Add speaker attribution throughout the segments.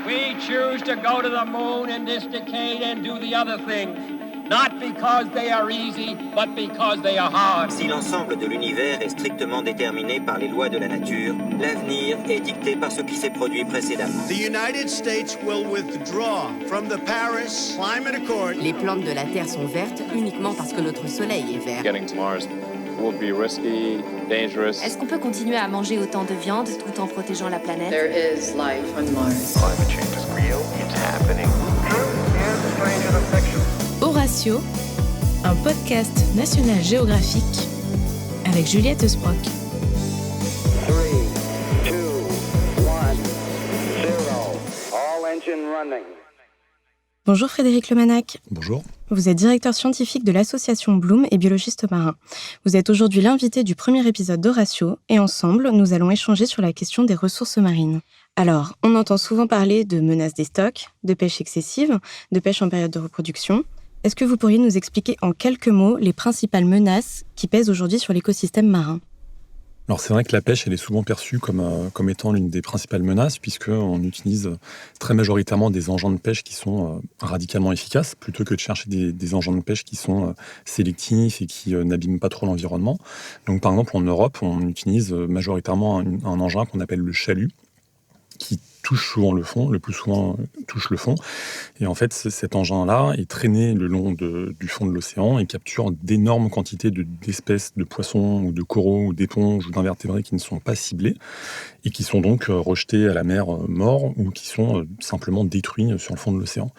Speaker 1: We choose to go to the moon in this decade and do the other things, not because they are easy, but because they are hard.
Speaker 2: Si l'ensemble de l'univers est strictement déterminé par les lois de la nature, l'avenir est dicté par ce qui s'est produit précédemment.
Speaker 3: The United States will withdraw from the Paris Climate Accord.
Speaker 4: Les plantes de la Terre sont vertes uniquement parce que notre soleil est vert.
Speaker 5: Getting to Mars will be risky, dangerous.
Speaker 6: Est-ce qu'on peut continuer à manger autant de viande tout en protégeant la planète?
Speaker 7: There is life on Mars.
Speaker 8: Climate change is real, it's happening.
Speaker 9: Truth is stranger than fiction.
Speaker 10: Horatio, un podcast National Geographic avec Juliette Sprock.
Speaker 9: 3, 2, 1, 0. All engine running.
Speaker 11: Bonjour Frédéric Lemanac.
Speaker 12: Bonjour.
Speaker 11: Vous êtes directeur scientifique de l'association Bloom et biologiste marin. Vous êtes aujourd'hui l'invité du premier épisode d'Horatio et ensemble, nous allons échanger sur la question des ressources marines. Alors, on entend souvent parler de menaces des stocks, de pêche excessive, de pêche en période de reproduction. Est-ce que vous pourriez nous expliquer en quelques mots les principales menaces qui pèsent aujourd'hui sur l'écosystème marin ?
Speaker 12: Alors c'est vrai que la pêche, elle est souvent perçue comme étant l'une des principales menaces, puisqu'on utilise très majoritairement des engins de pêche qui sont radicalement efficaces, plutôt que de chercher des engins de pêche qui sont sélectifs et qui n'abîment pas trop l'environnement. Donc par exemple en Europe, on utilise majoritairement un engin qu'on appelle le chalut, qui touche souvent le fond, le plus souvent touche le fond. Et en fait, cet engin-là est traîné le long du fond de l'océan et capture d'énormes quantités d'espèces de poissons ou de coraux ou d'éponges ou d'invertébrés qui ne sont pas ciblés et qui sont donc rejetés à la mer morts ou qui sont simplement détruits sur le fond de l'océan.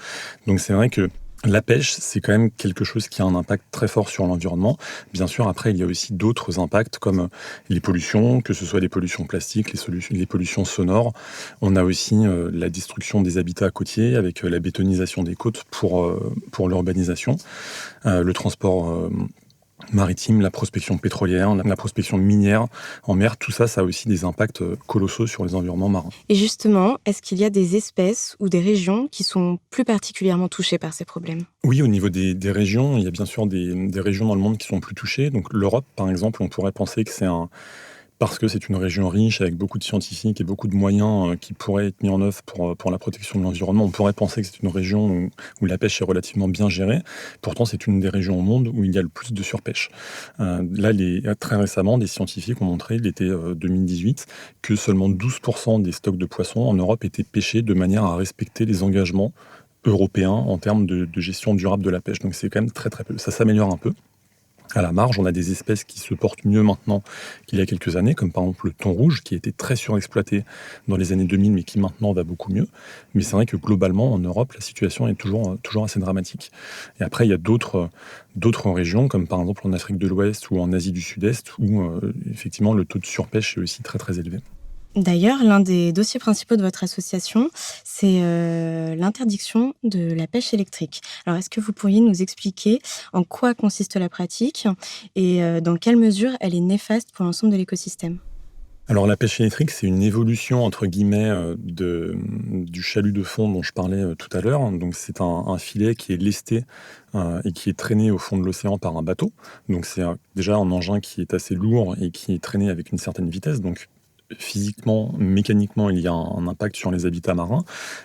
Speaker 12: Donc c'est vrai que la pêche, c'est quand même quelque chose qui a un impact très fort sur l'environnement. Bien sûr, après, il y a aussi d'autres impacts comme les pollutions, que ce soit les pollutions plastiques, les pollutions sonores. On a aussi la destruction des habitats côtiers avec la bétonisation des côtes pour l'urbanisation, le transport maritime, la prospection pétrolière, la prospection minière en mer, tout ça, ça a aussi des impacts colossaux sur les environnements marins.
Speaker 11: Et justement, est-ce qu'il y a des espèces ou des régions qui sont plus particulièrement touchées par ces problèmes ?
Speaker 12: Oui, au niveau des régions, il y a bien sûr des régions dans le monde qui sont plus touchées. Donc l'Europe, par exemple, on pourrait penser que parce que c'est une région riche avec beaucoup de scientifiques et beaucoup de moyens qui pourraient être mis en œuvre pour la protection de l'environnement. On pourrait penser que c'est une région où la pêche est relativement bien gérée. Pourtant, c'est une des régions au monde où il y a le plus de surpêche. Là, très récemment, des scientifiques ont montré, l'été 2018, que seulement 12% des stocks de poissons en Europe étaient pêchés de manière à respecter les engagements européens en termes de gestion durable de la pêche. Donc c'est quand même très très peu. Ça s'améliore un peu. À la marge, on a des espèces qui se portent mieux maintenant qu'il y a quelques années, comme par exemple le thon rouge, qui a été très surexploité dans les années 2000, mais qui maintenant va beaucoup mieux. Mais c'est vrai que globalement, en Europe, la situation est toujours assez dramatique. Et après, il y a d'autres régions, comme par exemple en Afrique de l'Ouest ou en Asie du Sud-Est, où effectivement le taux de surpêche est aussi très très élevé.
Speaker 11: D'ailleurs, l'un des dossiers principaux de votre association, c'est l'interdiction de la pêche électrique. Alors, est-ce que vous pourriez nous expliquer en quoi consiste la pratique et dans quelle mesure elle est néfaste pour l'ensemble de l'écosystème ?
Speaker 12: Alors la pêche électrique, c'est une évolution entre guillemets du chalut de fond dont je parlais tout à l'heure. Donc c'est un filet qui est lesté et qui est traîné au fond de l'océan par un bateau. Donc c'est déjà un engin qui est assez lourd et qui est traîné avec une certaine vitesse. Donc physiquement, mécaniquement, il y a un impact sur les habitats marins.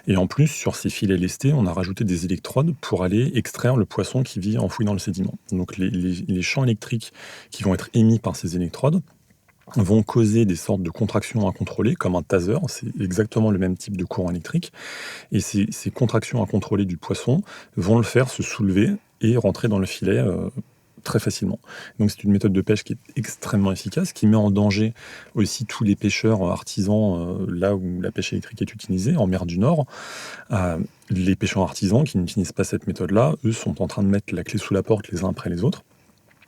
Speaker 12: Et en plus, sur ces filets lestés, on a rajouté des électrodes pour aller extraire le poisson qui vit enfoui dans le sédiment. Donc les champs électriques qui vont être émis par ces électrodes vont causer des sortes de contractions incontrôlées, comme un taser, c'est exactement le même type de courant électrique. Et ces contractions incontrôlées du poisson vont le faire se soulever et rentrer dans le filet très facilement. Donc c'est une méthode de pêche qui est extrêmement efficace, qui met en danger aussi tous les pêcheurs artisans là où la pêche électrique est utilisée, en mer du Nord. Les pêcheurs artisans qui n'utilisent pas cette méthode-là, eux, sont en train de mettre la clé sous la porte les uns après les autres.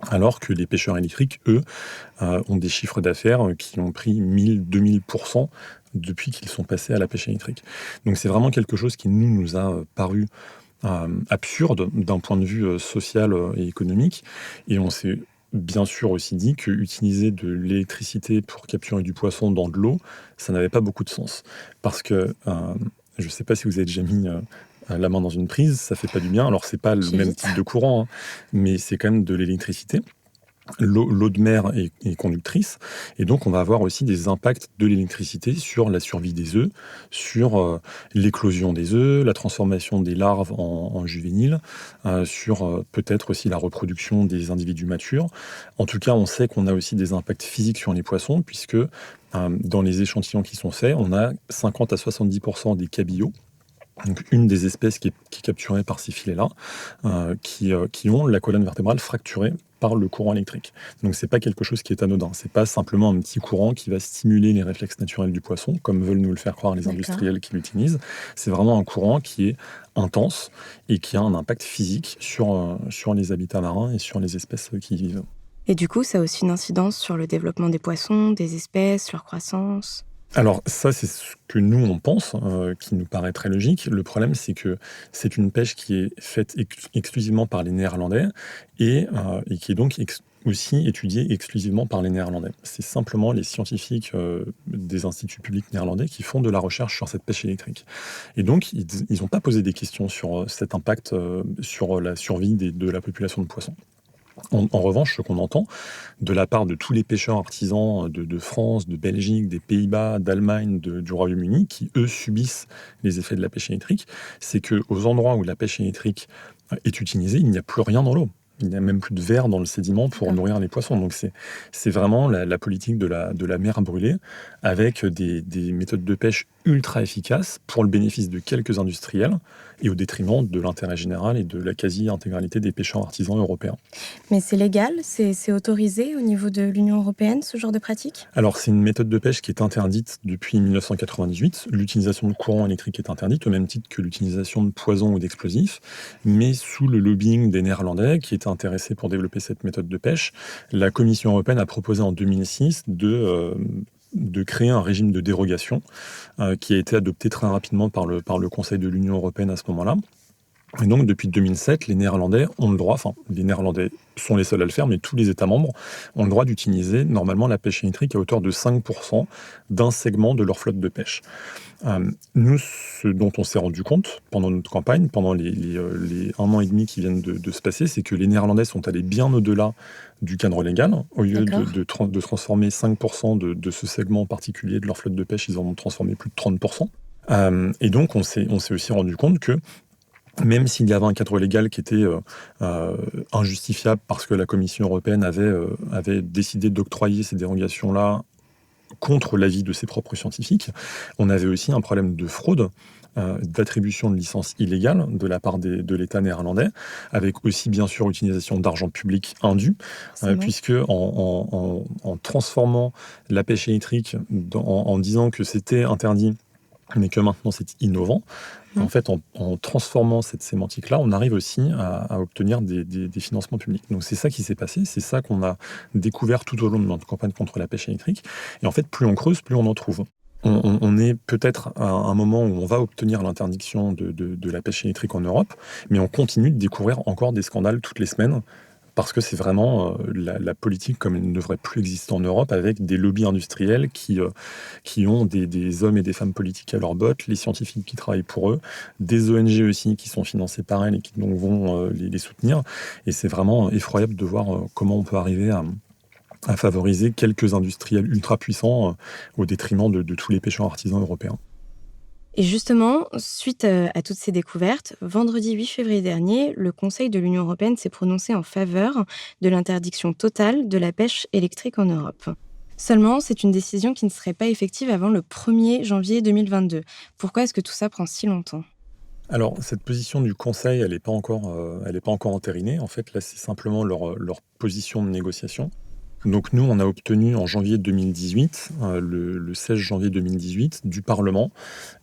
Speaker 12: Alors que les pêcheurs électriques, eux, ont des chiffres d'affaires qui ont pris 1000-2000% depuis qu'ils sont passés à la pêche électrique. Donc c'est vraiment quelque chose qui nous a paru absurde d'un point de vue social et économique. Et on s'est bien sûr aussi dit qu'utiliser de l'électricité pour capturer du poisson dans de l'eau, ça n'avait pas beaucoup de sens. Parce que, je ne sais pas si vous avez déjà mis la main dans une prise, ça ne fait pas du bien. Alors, ce n'est pas le même type de courant, hein, mais c'est quand même de l'électricité. L'eau de mer est conductrice, et donc on va avoir aussi des impacts de l'électricité sur la survie des œufs, sur l'éclosion des œufs, la transformation des larves en juvéniles, sur peut-être aussi la reproduction des individus matures. En tout cas, on sait qu'on a aussi des impacts physiques sur les poissons, puisque dans les échantillons qui sont faits, on a 50 à 70% des cabillots, donc une des espèces qui est capturée par ces filets-là, qui ont la colonne vertébrale fracturée par le courant électrique. Donc c'est pas quelque chose qui est anodin, c'est pas simplement un petit courant qui va stimuler les réflexes naturels du poisson, comme veulent nous le faire croire les industriels qui l'utilisent. C'est vraiment un courant qui est intense et qui a un impact physique sur les habitats marins et sur les espèces qui y vivent.
Speaker 11: Et du coup, ça a aussi une incidence sur le développement des poissons, des espèces, leur croissance.
Speaker 12: Alors ça, c'est ce que nous, on pense, qui nous paraît très logique. Le problème, c'est que c'est une pêche qui est faite exclusivement par les Néerlandais et qui est donc aussi étudiée exclusivement par les Néerlandais. C'est simplement les scientifiques des instituts publics néerlandais qui font de la recherche sur cette pêche électrique. Et donc, ils n'ont pas posé des questions sur cet impact sur la survie de la population de poissons. En revanche, ce qu'on entend de la part de tous les pêcheurs artisans de France, de Belgique, des Pays-Bas, d'Allemagne, du Royaume-Uni, qui eux subissent les effets de la pêche électrique, c'est qu'aux endroits où la pêche électrique est utilisée, il n'y a plus rien dans l'eau. Il n'y a même plus de verre dans le sédiment pour nourrir les poissons. Donc c'est vraiment la politique de la mer brûlée, avec des méthodes de pêche ultra efficaces pour le bénéfice de quelques industriels et au détriment de l'intérêt général et de la quasi-intégralité des pêcheurs artisans européens.
Speaker 11: Mais c'est légal, c'est autorisé au niveau de l'Union européenne, ce genre de pratique ?
Speaker 12: Alors c'est une méthode de pêche qui est interdite depuis 1998. L'utilisation de courant électrique est interdite, au même titre que l'utilisation de poisons ou d'explosifs, mais sous le lobbying des Néerlandais qui étaient intéressés pour développer cette méthode de pêche, la Commission européenne a proposé en 2006 de créer un régime de dérogation qui a été adopté très rapidement par le Conseil de l'Union européenne à ce moment-là. Et donc, depuis 2007, les Néerlandais ont le droit, enfin, les Néerlandais sont les seuls à le faire, mais tous les États membres ont le droit d'utiliser normalement la pêche électrique à hauteur de 5% d'un segment de leur flotte de pêche. Nous, ce dont on s'est rendu compte pendant notre campagne, pendant les 1 an et demi qui viennent de se passer, c'est que les Néerlandais sont allés bien au-delà du cadre légal. Au lieu de transformer 5% de ce segment particulier de leur flotte de pêche, ils en ont transformé plus de 30%. Et donc, on s'est aussi rendu compte que même s'il y avait un cadre légal qui était injustifiable parce que la Commission européenne avait décidé d'octroyer ces dérogations-là contre l'avis de ses propres scientifiques, on avait aussi un problème de fraude, d'attribution de licences illégales de la part de l'État néerlandais, avec aussi bien sûr utilisation d'argent public indu, puisque en transformant la pêche électrique, en disant que c'était interdit, mais que maintenant c'est innovant, en fait, en transformant cette sémantique-là, on arrive aussi à obtenir des financements publics. Donc c'est ça qui s'est passé, c'est ça qu'on a découvert tout au long de notre campagne contre la pêche électrique. Et en fait, plus on creuse, plus on en trouve. On est peut-être à un moment où on va obtenir l'interdiction de la pêche électrique en Europe, mais on continue de découvrir encore des scandales toutes les semaines, parce que c'est vraiment la politique comme elle ne devrait plus exister en Europe, avec des lobbies industriels qui ont des hommes et des femmes politiques à leur botte, les scientifiques qui travaillent pour eux, des ONG aussi qui sont financées par elles et qui donc vont les soutenir. Et c'est vraiment effroyable de voir comment on peut arriver à favoriser quelques industriels ultra puissants au détriment de tous les pêcheurs artisans européens.
Speaker 11: Et justement, suite à toutes ces découvertes, vendredi 8 février dernier, le Conseil de l'Union européenne s'est prononcé en faveur de l'interdiction totale de la pêche électrique en Europe. Seulement, c'est une décision qui ne serait pas effective avant le 1er janvier 2022. Pourquoi est-ce que tout ça prend si longtemps ?
Speaker 12: Alors, cette position du Conseil, elle n'est pas encore entérinée. En fait, là, c'est simplement leur position de négociation. Donc nous, on a obtenu en janvier 2018, le 16 janvier 2018, du Parlement,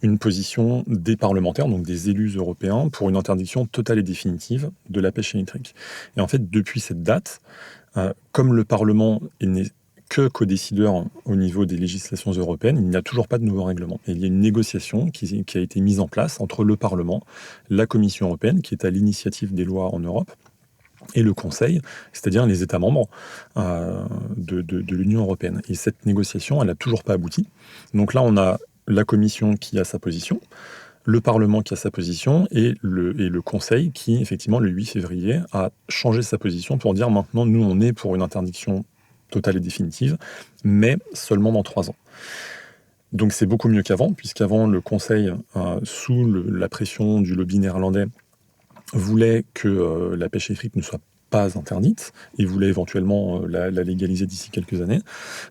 Speaker 12: une position des parlementaires, donc des élus européens, pour une interdiction totale et définitive de la pêche électrique. Et en fait, depuis cette date, comme le Parlement n'est que codécideur au niveau des législations européennes, il n'y a toujours pas de nouveau règlement. Et il y a une négociation qui a été mise en place entre le Parlement, la Commission européenne, qui est à l'initiative des lois en Europe, et le Conseil, c'est-à-dire les États membres de l'Union européenne. Et cette négociation, elle n'a toujours pas abouti. Donc là, on a la Commission qui a sa position, le Parlement qui a sa position et le Conseil qui, effectivement, le 8 février, a changé sa position pour dire maintenant, nous, on est pour une interdiction totale et définitive, mais seulement dans 3 ans. Donc c'est beaucoup mieux qu'avant, puisqu'avant, le Conseil, sous la pression du lobby néerlandais, voulait que la pêche électrique ne soit pas interdite et voulait éventuellement la légaliser d'ici quelques années.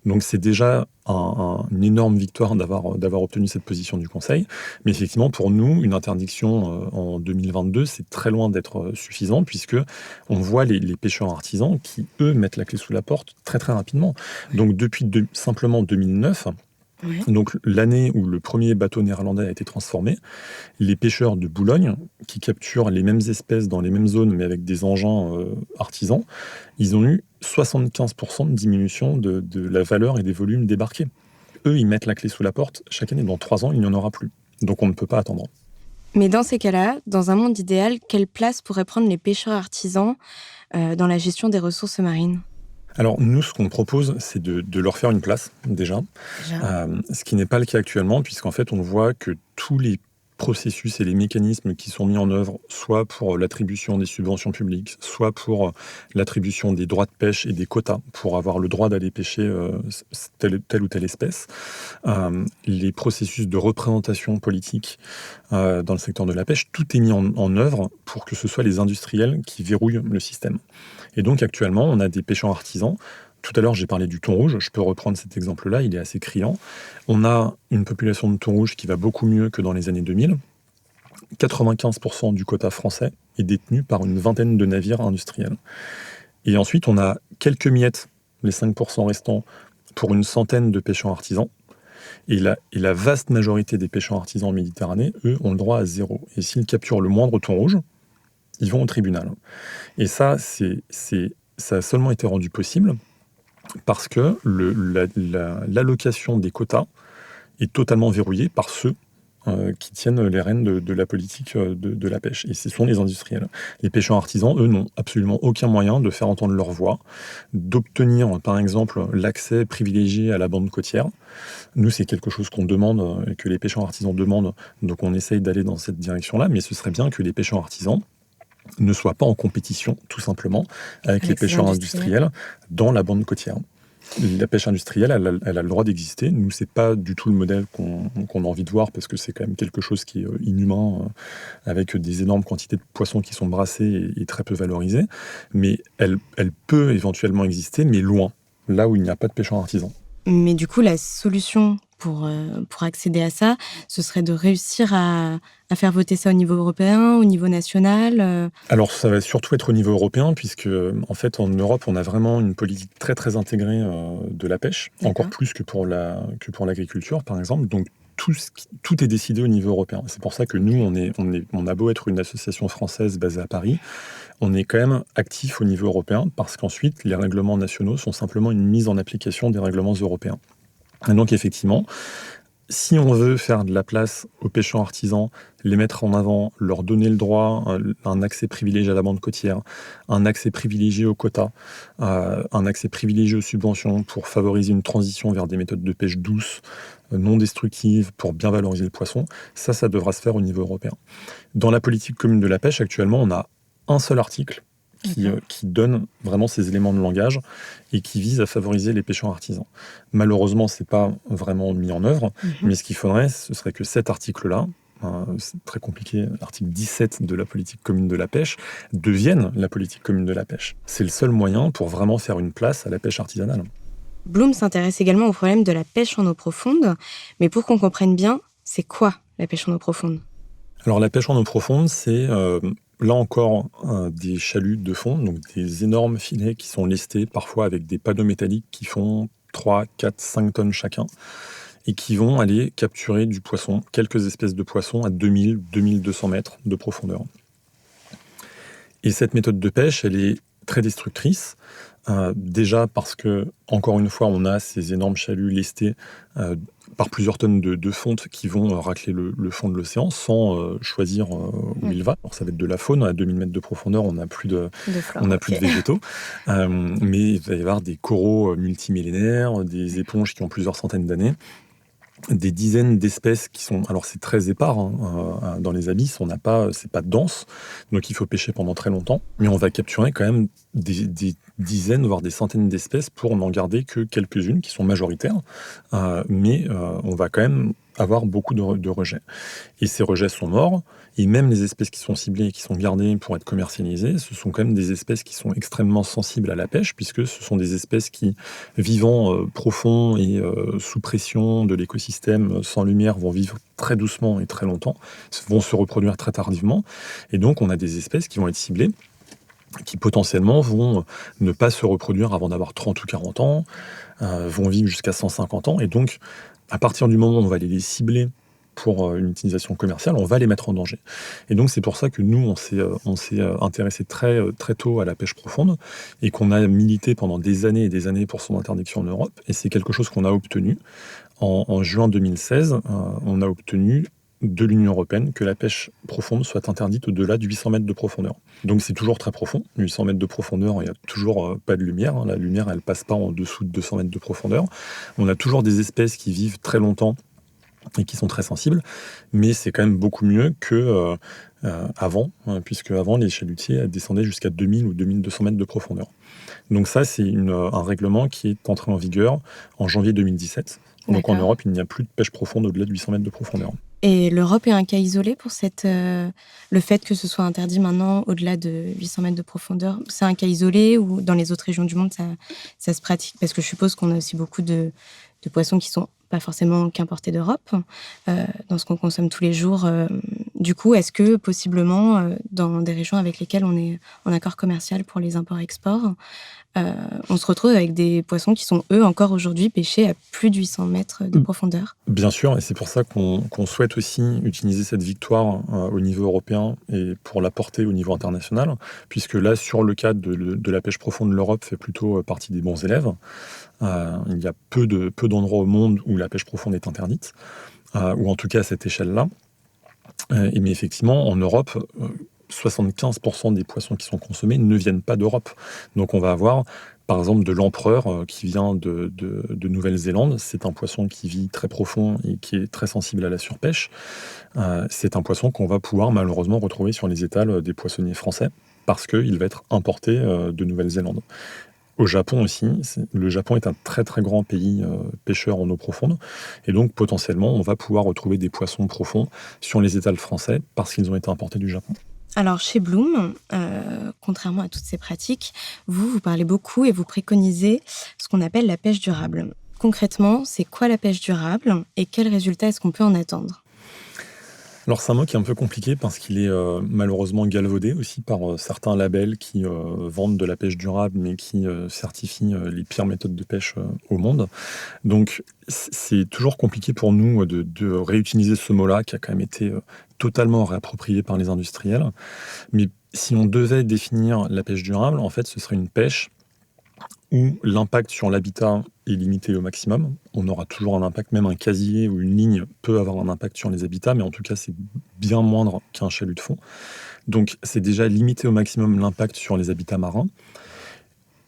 Speaker 12: Donc c'est déjà une énorme victoire d'avoir obtenu cette position du Conseil. Mais effectivement, pour nous, une interdiction en 2022, c'est très loin d'être suffisant, puisque on voit les pêcheurs artisans qui, eux, mettent la clé sous la porte très très rapidement. Donc depuis simplement 2009, donc l'année où le premier bateau néerlandais a été transformé, les pêcheurs de Boulogne, qui capturent les mêmes espèces dans les mêmes zones mais avec des engins artisans, ils ont eu 75% de diminution de la valeur et des volumes débarqués. Eux, ils mettent la clé sous la porte, chaque année, dans 3 ans, il n'y en aura plus. Donc on ne peut pas attendre.
Speaker 11: Mais dans ces cas-là, dans un monde idéal, quelle place pourraient prendre les pêcheurs artisans dans la gestion des ressources marines ?
Speaker 12: Alors nous, ce qu'on propose, c'est de leur faire une place, déjà. Ce qui n'est pas le cas actuellement, puisqu'en fait, on voit que tous les processus et les mécanismes qui sont mis en œuvre, soit pour l'attribution des subventions publiques, soit pour l'attribution des droits de pêche et des quotas, pour avoir le droit d'aller pêcher telle ou telle espèce, les processus de représentation politique dans le secteur de la pêche, tout est mis en œuvre pour que ce soit les industriels qui verrouillent le système. Et donc actuellement, on a des pêcheurs artisans. Tout à l'heure, j'ai parlé du thon rouge. Je peux reprendre cet exemple-là, il est assez criant. On a une population de thon rouge qui va beaucoup mieux que dans les années 2000. 95% du quota français est détenu par une vingtaine de navires industriels. Et ensuite, on a quelques miettes, les 5% restants, pour une centaine de pêcheurs artisans. Et la vaste majorité des pêcheurs artisans en Méditerranée, eux, ont le droit à 0. Et s'ils capturent le moindre thon rouge, ils vont au tribunal. Et ça, ça a seulement été rendu possible parce que l'allocation des quotas est totalement verrouillée par ceux qui tiennent les rênes de la politique de la pêche. Et ce sont les industriels. Les pêcheurs artisans, eux, n'ont absolument aucun moyen de faire entendre leur voix, d'obtenir, par exemple, l'accès privilégié à la bande côtière. Nous, c'est quelque chose qu'on demande et que les pêcheurs artisans demandent, donc on essaye d'aller dans cette direction-là, mais ce serait bien que les pêcheurs artisans ne soient pas en compétition, tout simplement, avec les pêcheurs industriels dans la bande côtière. La pêche industrielle, elle a le droit d'exister. Nous, c'est pas du tout le modèle qu'on a envie de voir, parce que c'est quand même quelque chose qui est inhumain, avec des énormes quantités de poissons qui sont brassés et très peu valorisés. Mais elle peut éventuellement exister, mais loin, là où il n'y a pas de pêcheurs artisans.
Speaker 11: Mais du coup, la solution pour accéder à ça, ce serait de réussir à faire voter ça au niveau européen, au niveau national
Speaker 12: Alors, ça va surtout être au niveau européen, puisque, en fait, en Europe, on a vraiment une politique très, très intégrée de la pêche, encore plus que pour l'agriculture, par exemple. Donc, tout est décidé au niveau européen. C'est pour ça que nous, on a beau être une association française basée à Paris, on est quand même actif au niveau européen, parce qu'ensuite, les règlements nationaux sont simplement une mise en application des règlements européens. Et donc, effectivement, si on veut faire de la place aux pêcheurs artisans, les mettre en avant, leur donner le droit, un accès privilégié à la bande côtière, un accès privilégié aux quotas, un accès privilégié aux subventions pour favoriser une transition vers des méthodes de pêche douces, non destructives, pour bien valoriser le poisson, ça devra se faire au niveau européen. Dans la politique commune de la pêche, actuellement, on a un seul article qui donne vraiment ces éléments de langage et qui vise à favoriser les pêcheurs artisans. Malheureusement, ce n'est pas vraiment mis en œuvre, mais ce qu'il faudrait, ce serait que cet article-là, c'est très compliqué, l'article 17 de la politique commune de la pêche, devienne la politique commune de la pêche. C'est le seul moyen pour vraiment faire une place à la pêche artisanale.
Speaker 11: Bloom s'intéresse également au problème de la pêche en eau profonde, mais pour qu'on comprenne bien, c'est quoi la pêche en eau profonde ?
Speaker 12: Alors la pêche en eau profonde, c'est là encore des chaluts de fond, donc des énormes filets qui sont lestés, parfois avec des panneaux métalliques qui font 3, 4, 5 tonnes chacun, et qui vont aller capturer du poisson, quelques espèces de poissons à 2000, 2200 mètres de profondeur. Et cette méthode de pêche, elle est très destructrice, déjà parce que, encore une fois, on a ces énormes chaluts lestés par plusieurs tonnes de fonte qui vont racler le fond de l'océan sans choisir où il va. Alors ça va être de la faune, à 2000 mètres de profondeur, on n'a plus de végétaux, mais il va y avoir des coraux multimillénaires, des éponges qui ont plusieurs centaines d'années. des dizaines d'espèces qui sont... Alors, c'est très épars dans les abysses, c'est pas dense, donc il faut pêcher pendant très longtemps. Mais on va capturer quand même des dizaines, voire des centaines d'espèces pour n'en garder que quelques-unes qui sont majoritaires. Mais on va quand même avoir beaucoup de rejets. Et ces rejets sont morts, et même les espèces qui sont ciblées et qui sont gardées pour être commercialisées, ce sont quand même des espèces qui sont extrêmement sensibles à la pêche, puisque ce sont des espèces qui, vivant profond et sous pression de l'écosystème, sans lumière, vont vivre très doucement et très longtemps, vont se reproduire très tardivement, et donc on a des espèces qui vont être ciblées, qui potentiellement vont ne pas se reproduire avant d'avoir 30 ou 40 ans, vont vivre jusqu'à 150 ans, et donc à partir du moment où on va les cibler pour une utilisation commerciale, on va les mettre en danger. Et donc c'est pour ça que nous, on s'est intéressé très tôt à la pêche profonde et qu'on a milité pendant des années et des années pour son interdiction en Europe. Et c'est quelque chose qu'on a obtenu. En juin 2016, on a obtenu de l'Union européenne que la pêche profonde soit interdite au-delà de 800 mètres de profondeur. Donc c'est toujours très profond. 800 mètres de profondeur, il n'y a toujours pas de lumière. La lumière, elle ne passe pas en dessous de 200 mètres de profondeur. On a toujours des espèces qui vivent très longtemps et qui sont très sensibles, mais c'est quand même beaucoup mieux que avant, puisque avant les chalutiers descendaient jusqu'à 2000 ou 2200 mètres de profondeur. Donc ça, c'est un règlement qui est entré en vigueur en janvier 2017. Donc
Speaker 11: D'accord.
Speaker 12: en Europe, il n'y a plus de pêche profonde au-delà de 800 mètres de profondeur.
Speaker 11: Et l'Europe est un cas isolé pour le fait que ce soit interdit maintenant au-delà de 800 mètres de profondeur. C'est un cas isolé ou dans les autres régions du monde, ça se pratique? Parce que je suppose qu'on a aussi beaucoup de poissons qui sont pas forcément qu'importés d'Europe, dans ce qu'on consomme tous les jours. Du coup, est-ce que possiblement, dans des régions avec lesquelles on est en accord commercial pour les imports-exports, on se retrouve avec des poissons qui sont, eux, encore aujourd'hui pêchés à plus de 800 mètres de profondeur?
Speaker 12: Bien sûr, et c'est pour ça qu'on souhaite aussi utiliser cette victoire au niveau européen et pour la porter au niveau international, puisque là, sur le cadre de la pêche profonde, l'Europe fait plutôt partie des bons élèves. Il y a peu d'endroits au monde où la pêche profonde est interdite, ou en tout cas à cette échelle-là. Mais effectivement, en Europe, 75% des poissons qui sont consommés ne viennent pas d'Europe. Donc on va avoir, par exemple, de l'empereur qui vient de Nouvelle-Zélande. C'est un poisson qui vit très profond et qui est très sensible à la surpêche. C'est un poisson qu'on va pouvoir malheureusement retrouver sur les étals des poissonniers français parce qu'il va être importé de Nouvelle-Zélande. Au Japon aussi, le Japon est un très très grand pays pêcheur en eau profonde, et donc potentiellement on va pouvoir retrouver des poissons profonds sur les étals français parce qu'ils ont été importés du Japon.
Speaker 11: Alors chez Bloom, contrairement à toutes ces pratiques, vous parlez beaucoup et vous préconisez ce qu'on appelle la pêche durable. Concrètement, c'est quoi la pêche durable et quels résultats est-ce qu'on peut en attendre ?
Speaker 12: Alors c'est un mot qui est un peu compliqué parce qu'il est malheureusement galvaudé aussi par certains labels qui vendent de la pêche durable mais qui certifient les pires méthodes de pêche au monde. Donc c'est toujours compliqué pour nous de réutiliser ce mot-là qui a quand même été totalement réapproprié par les industriels. Mais si on devait définir la pêche durable, en fait ce serait une pêche où l'impact sur l'habitat est limité au maximum. On aura toujours un impact, même un casier ou une ligne peut avoir un impact sur les habitats, mais en tout cas, c'est bien moindre qu'un chalut de fond. Donc, c'est déjà limiter au maximum l'impact sur les habitats marins,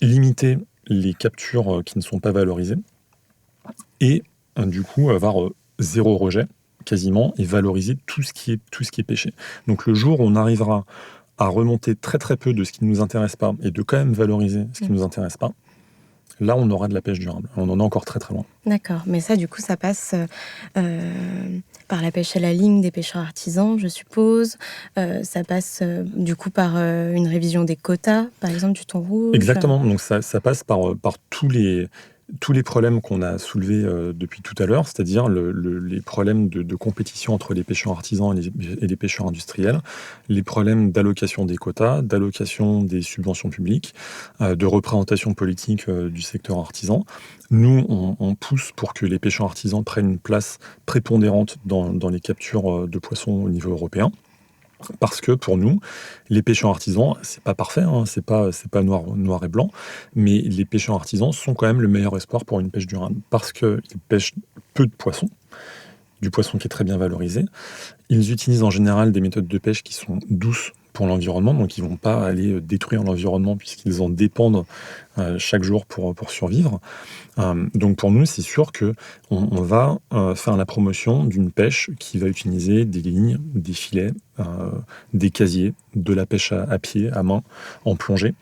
Speaker 12: limiter les captures qui ne sont pas valorisées, et du coup, avoir zéro rejet, quasiment, et valoriser tout ce qui est pêché. Donc, le jour où on arrivera à remonter très très peu de ce qui ne nous intéresse pas, et de quand même valoriser ce qui ne nous intéresse pas, là, on aura de la pêche durable. On en est encore très très loin.
Speaker 11: D'accord, mais ça, du coup, ça passe par la pêche à la ligne des pêcheurs artisans, je suppose. Ça passe, du coup, par une révision des quotas, par exemple, du thon rouge.
Speaker 12: Exactement, donc ça passe par tous les problèmes qu'on a soulevés depuis tout à l'heure, c'est-à-dire les problèmes de compétition entre les pêcheurs artisans et les pêcheurs industriels, les problèmes d'allocation des quotas, d'allocation des subventions publiques, de représentation politique du secteur artisan. Nous, on pousse pour que les pêcheurs artisans prennent une place prépondérante dans les captures de poissons au niveau européen. Parce que pour nous, les pêcheurs artisans, c'est pas parfait, hein, c'est pas noir et blanc, mais les pêcheurs artisans sont quand même le meilleur espoir pour une pêche durable. Parce qu'ils pêchent peu de poissons, du poisson qui est très bien valorisé. Ils utilisent en général des méthodes de pêche qui sont douces pour l'environnement, donc ils ne vont pas aller détruire l'environnement puisqu'ils en dépendent chaque jour pour survivre. Donc pour nous, c'est sûr qu'on va faire la promotion d'une pêche qui va utiliser des lignes, des filets, des casiers, de la pêche à pied, à main, en plongée,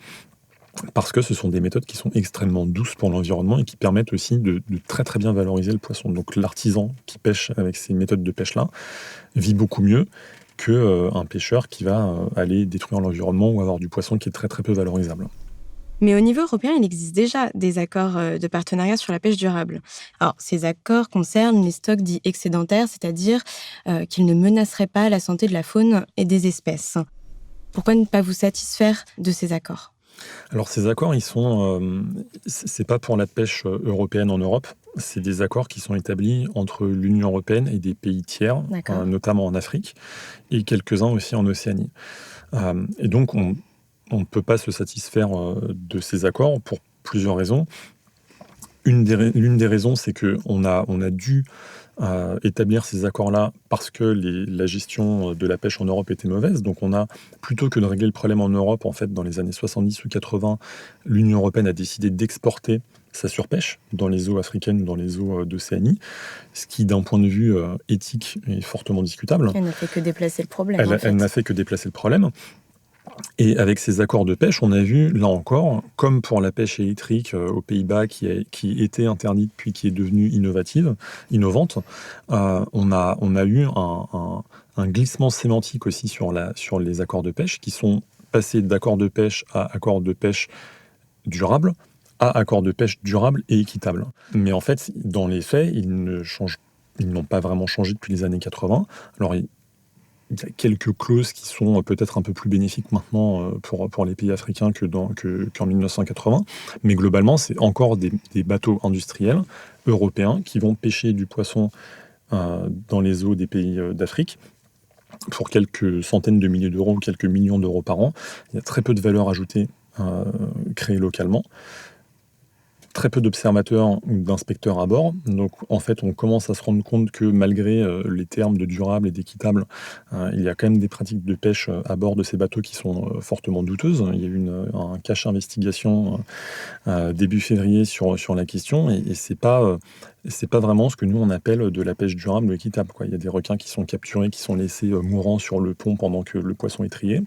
Speaker 12: parce que ce sont des méthodes qui sont extrêmement douces pour l'environnement et qui permettent aussi de très très bien valoriser le poisson. Donc l'artisan qui pêche avec ces méthodes de pêche-là vit beaucoup mieux qu'un pêcheur qui va aller détruire l'environnement ou avoir du poisson qui est très très peu valorisable.
Speaker 11: Mais au niveau européen, il existe déjà des accords de partenariat sur la pêche durable. Alors, ces accords concernent les stocks dits excédentaires, c'est-à-dire qu'ils ne menaceraient pas la santé de la faune et des espèces. Pourquoi ne pas vous satisfaire de ces accords ?
Speaker 12: Alors ces accords, c'est pas pour la pêche européenne en Europe, c'est des accords qui sont établis entre l'Union européenne et des pays tiers, notamment en Afrique, et quelques-uns aussi en Océanie. Et donc on ne peut pas se satisfaire de ces accords pour plusieurs raisons. L'une des raisons, c'est qu'on a dû établir ces accords-là parce que la gestion de la pêche en Europe était mauvaise. Donc plutôt que de régler le problème en Europe, en fait, dans les années 70 ou 80, l'Union européenne a décidé d'exporter sa surpêche dans les eaux africaines ou dans les eaux d'Océanie, ce qui, d'un point de vue éthique, est fortement discutable.
Speaker 11: Elle n'a fait que déplacer le problème.
Speaker 12: Elle n'a fait que déplacer le problème. Et avec ces accords de pêche, on a vu, là encore, comme pour la pêche électrique aux Pays-Bas, qui était interdite puis qui est devenue innovante, on a eu un glissement sémantique aussi sur les accords de pêche, qui sont passés d'accords de pêche à accords de pêche durables, à accords de pêche durables et équitables. Mais en fait, dans les faits, ils n'ont pas vraiment changé depuis les années 80. Alors, il y a quelques clauses qui sont peut-être un peu plus bénéfiques maintenant pour les pays africains qu'en 1980. Mais globalement, c'est encore des bateaux industriels européens qui vont pêcher du poisson dans les eaux des pays d'Afrique pour quelques centaines de milliers d'euros ou quelques millions d'euros par an. Il y a très peu de valeur ajoutée créée localement. Très peu d'observateurs ou d'inspecteurs à bord. Donc, en fait, on commence à se rendre compte que malgré les termes de durable et d'équitable, il y a quand même des pratiques de pêche à bord de ces bateaux qui sont fortement douteuses. Il y a eu un cache investigation début février sur la question et c'est pas vraiment ce que nous on appelle de la pêche durable ou équitable, quoi. Il y a des requins qui sont capturés, qui sont laissés mourants sur le pont pendant que le poisson est trié.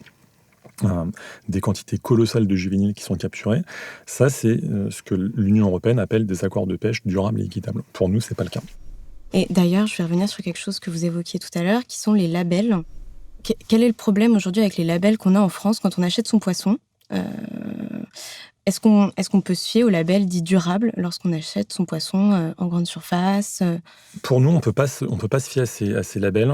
Speaker 12: Des quantités colossales de juvéniles qui sont capturés. Ça, c'est ce que l'Union européenne appelle des accords de pêche durables et équitables. Pour nous, c'est pas le cas.
Speaker 11: Et d'ailleurs, je vais revenir sur quelque chose que vous évoquiez tout à l'heure, qui sont les labels. Quel est le problème aujourd'hui avec les labels qu'on a en France quand on achète son poisson ? Est-ce qu'on peut se fier au label dit durable lorsqu'on achète son poisson en grande surface ? Pour
Speaker 12: nous, on peut pas se fier à ces labels,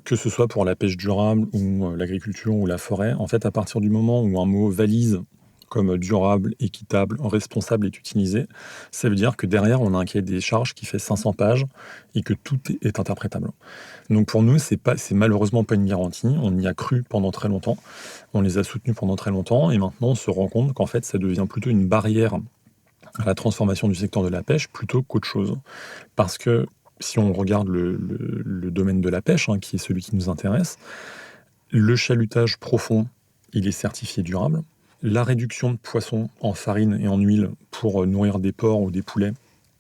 Speaker 12: que ce soit pour la pêche durable ou l'agriculture ou la forêt. En fait, à partir du moment où un mot valise comme durable, équitable, responsable est utilisé, ça veut dire que derrière, on a un cahier des charges qui fait 500 pages et que tout est interprétable. Donc pour nous, c'est malheureusement pas une garantie. On y a cru pendant très longtemps, on les a soutenus pendant très longtemps et maintenant on se rend compte qu'en fait, ça devient plutôt une barrière à la transformation du secteur de la pêche plutôt qu'autre chose. Parce que si on regarde le domaine de la pêche, qui est celui qui nous intéresse, le chalutage profond, il est certifié durable. La réduction de poissons en farine et en huile pour nourrir des porcs ou des poulets,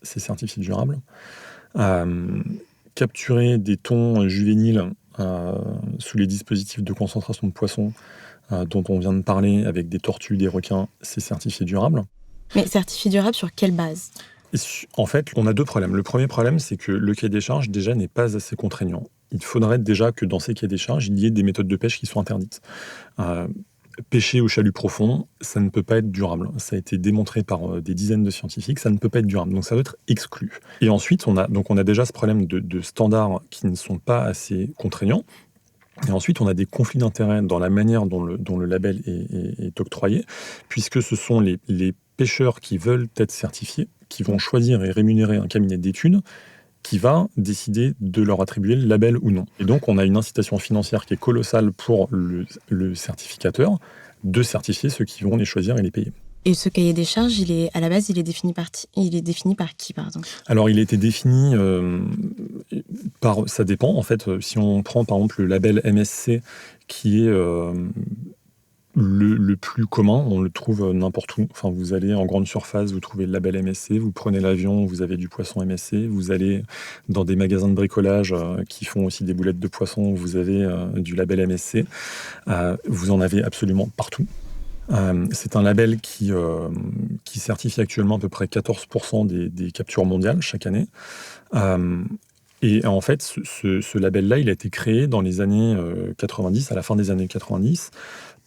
Speaker 12: c'est certifié durable. Capturer des thons juvéniles sous les dispositifs de concentration de poissons dont on vient de parler avec des tortues, des requins, c'est certifié durable.
Speaker 11: Mais certifié durable sur quelle base ?
Speaker 12: En fait, on a deux problèmes. Le premier problème, c'est que le cahier des charges, déjà, n'est pas assez contraignant. Il faudrait déjà que dans ces cahiers des charges, il y ait des méthodes de pêche qui soient interdites. Pêcher au chalut profond, ça ne peut pas être durable. Ça a été démontré par des dizaines de scientifiques, ça ne peut pas être durable. Donc ça doit être exclu. Et ensuite, on a déjà ce problème de standards qui ne sont pas assez contraignants. Et ensuite, on a des conflits d'intérêts dans la manière dont le label est octroyé, puisque ce sont les pêcheurs qui veulent être certifiés, qui vont choisir et rémunérer un cabinet d'études qui va décider de leur attribuer le label ou non. Et donc, on a une incitation financière qui est colossale pour le certificateur de certifier ceux qui vont les choisir et les payer.
Speaker 11: Et ce cahier des charges, à la base, il est défini par qui, pardon ?
Speaker 12: Alors, il a été défini ça dépend. En fait, si on prend par exemple le label MSC, qui est le plus commun, on le trouve n'importe où. Enfin, vous allez en grande surface, vous trouvez le label MSC, vous prenez l'avion, vous avez du poisson MSC, vous allez dans des magasins de bricolage qui font aussi des boulettes de poisson, vous avez du label MSC. Vous en avez absolument partout. C'est un label qui certifie actuellement à peu près 14% des captures mondiales chaque année. Et en fait, ce label-là, il a été créé dans les années 90, à la fin des années 90,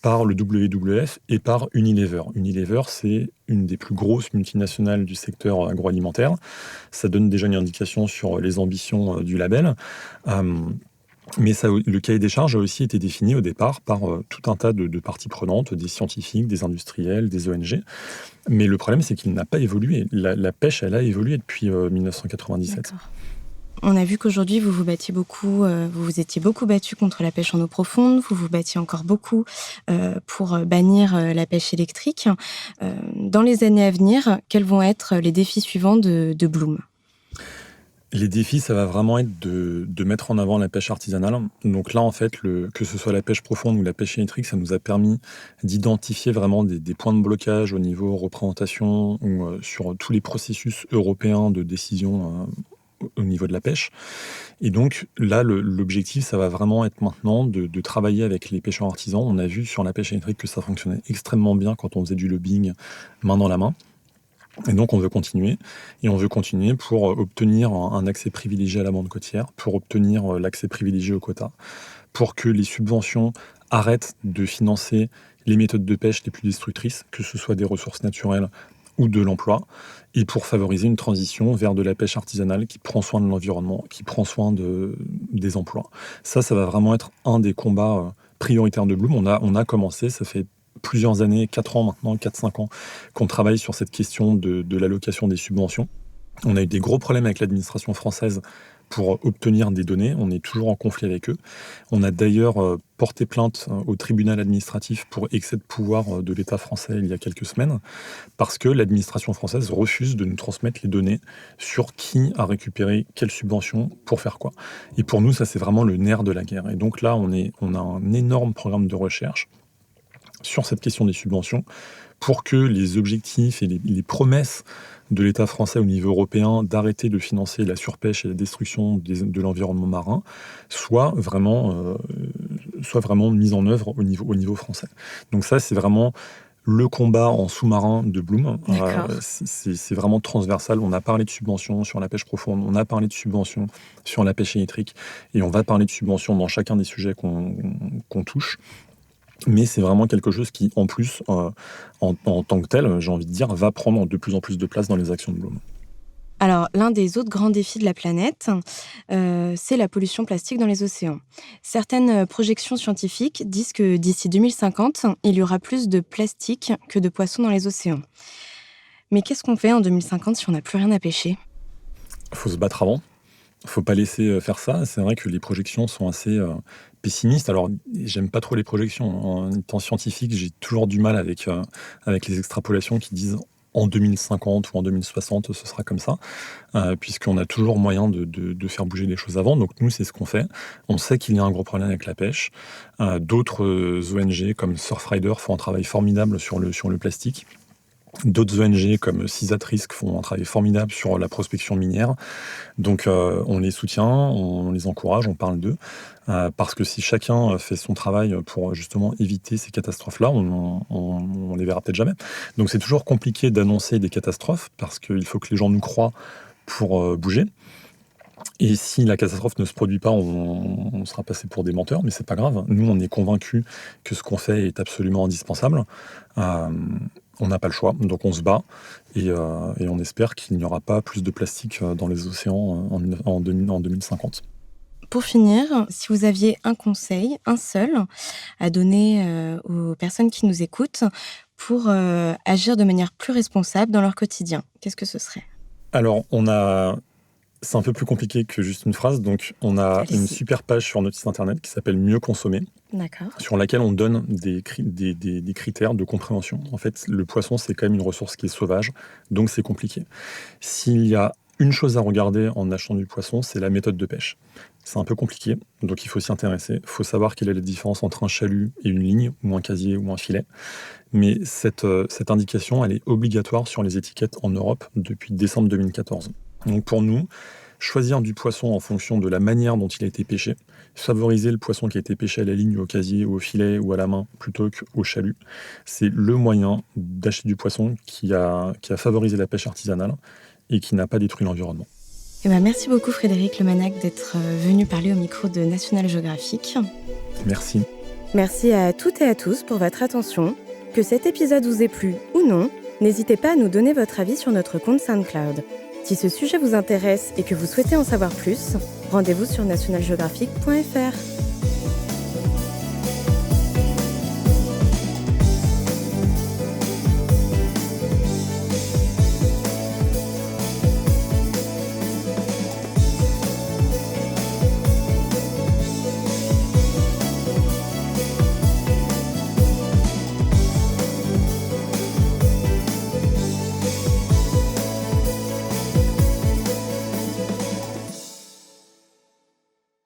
Speaker 12: par le WWF et par Unilever. Unilever, c'est une des plus grosses multinationales du secteur agroalimentaire. Ça donne déjà une indication sur les ambitions du label. Mais le cahier des charges a aussi été défini au départ par tout un tas de parties prenantes, des scientifiques, des industriels, des ONG. Mais le problème, c'est qu'il n'a pas évolué. La pêche, elle a évolué depuis 1997.
Speaker 11: D'accord. On a vu qu'aujourd'hui, vous vous étiez beaucoup battu contre la pêche en eau profonde, vous vous battiez encore beaucoup pour bannir la pêche électrique. Dans les années à venir, quels vont être les défis suivants de Bloom ?
Speaker 12: Les défis, ça va vraiment être de mettre en avant la pêche artisanale. Donc là, en fait, que ce soit la pêche profonde ou la pêche électrique, ça nous a permis d'identifier vraiment des points de blocage au niveau représentation ou sur tous les processus européens de décision au niveau de la pêche. Et donc là, l'objectif, ça va vraiment être maintenant de travailler avec les pêcheurs artisans. On a vu sur la pêche électrique que ça fonctionnait extrêmement bien quand on faisait du lobbying main dans la main. Et donc on veut continuer. Et on veut continuer pour obtenir un accès privilégié à la bande côtière, pour obtenir l'accès privilégié aux quotas, pour que les subventions arrêtent de financer les méthodes de pêche les plus destructrices, que ce soit des ressources naturelles ou de l'emploi, et pour favoriser une transition vers de la pêche artisanale qui prend soin de l'environnement, qui prend soin des emplois. Ça va vraiment être un des combats prioritaires de Bloom. On a commencé, ça fait plusieurs années, 4 ans maintenant, 4-5 ans, qu'on travaille sur cette question de l'allocation des subventions. On a eu des gros problèmes avec l'administration française pour obtenir des données. On est toujours en conflit avec eux. On a d'ailleurs porté plainte au tribunal administratif pour excès de pouvoir de l'État français il y a quelques semaines, parce que l'administration française refuse de nous transmettre les données sur qui a récupéré quelle subvention pour faire quoi. Et pour nous, ça, c'est vraiment le nerf de la guerre. Et donc là, on a un énorme programme de recherche sur cette question des subventions pour que les objectifs et les promesses de l'État français au niveau européen d'arrêter de financer la surpêche et la destruction de l'environnement marin soient vraiment mises en œuvre au niveau français. Donc ça, c'est vraiment le combat en sous-marin de Bloom. C'est vraiment transversal. On a parlé de subventions sur la pêche profonde, on a parlé de subventions sur la pêche électrique, et on va parler de subventions dans chacun des sujets qu'on touche. Mais c'est vraiment quelque chose qui, en plus, en tant que tel, j'ai envie de dire, va prendre de plus en plus de place dans les actions de Bloom.
Speaker 11: Alors, l'un des autres grands défis de la planète, c'est la pollution plastique dans les océans. Certaines projections scientifiques disent que d'ici 2050, il y aura plus de plastique que de poissons dans les océans. Mais qu'est-ce qu'on fait en 2050 si on n'a plus rien à pêcher ?
Speaker 12: Il faut se battre avant. Il ne faut pas laisser faire ça. C'est vrai que les projections sont assez pessimistes. Alors, j'aime pas trop les projections. En étant scientifique, j'ai toujours du mal avec les extrapolations qui disent en 2050 ou en 2060, ce sera comme ça, puisqu'on a toujours moyen de faire bouger les choses avant. Donc nous, c'est ce qu'on fait. On sait qu'il y a un gros problème avec la pêche. D'autres ONG comme Surfrider font un travail formidable sur le plastique. D'autres ONG comme CISAT Risk font un travail formidable sur la prospection minière. Donc on les soutient, on les encourage, on parle d'eux. Parce que si chacun fait son travail pour justement éviter ces catastrophes-là, on les verra peut-être jamais. Donc c'est toujours compliqué d'annoncer des catastrophes parce qu'il faut que les gens nous croient pour bouger. Et si la catastrophe ne se produit pas, on sera passé pour des menteurs, mais c'est pas grave. Nous, on est convaincus que ce qu'on fait est absolument indispensable. On n'a pas le choix, donc on se bat et on espère qu'il n'y aura pas plus de plastique dans les océans en 2050.
Speaker 11: Pour finir, si vous aviez un conseil, un seul, à donner aux personnes qui nous écoutent pour agir de manière plus responsable dans leur quotidien, qu'est-ce que ce serait ?
Speaker 12: Alors, on a C'est un peu plus compliqué que juste une phrase. Donc, on a une super page sur notre site internet qui s'appelle Mieux consommer, sur laquelle on donne des critères de compréhension. En fait, le poisson, c'est quand même une ressource qui est sauvage, donc c'est compliqué. S'il y a une chose à regarder en achetant du poisson, c'est la méthode de pêche. C'est un peu compliqué, donc il faut s'y intéresser. Il faut savoir quelle est la différence entre un chalut et une ligne, ou un casier, ou un filet. Mais cette indication, elle est obligatoire sur les étiquettes en Europe depuis décembre 2014. Donc pour nous, choisir du poisson en fonction de la manière dont il a été pêché, favoriser le poisson qui a été pêché à la ligne, au casier, ou au filet, ou à la main, plutôt qu'au chalut, c'est le moyen d'acheter du poisson qui a favorisé la pêche artisanale et qui n'a pas détruit l'environnement.
Speaker 11: Merci beaucoup Frédéric Lemanac d'être venu parler au micro de National Geographic.
Speaker 12: Merci.
Speaker 11: Merci à toutes et à tous pour votre attention. Que cet épisode vous ait plu ou non, n'hésitez pas à nous donner votre avis sur notre compte SoundCloud. Si ce sujet vous intéresse et que vous souhaitez en savoir plus, rendez-vous sur nationalgeographic.fr.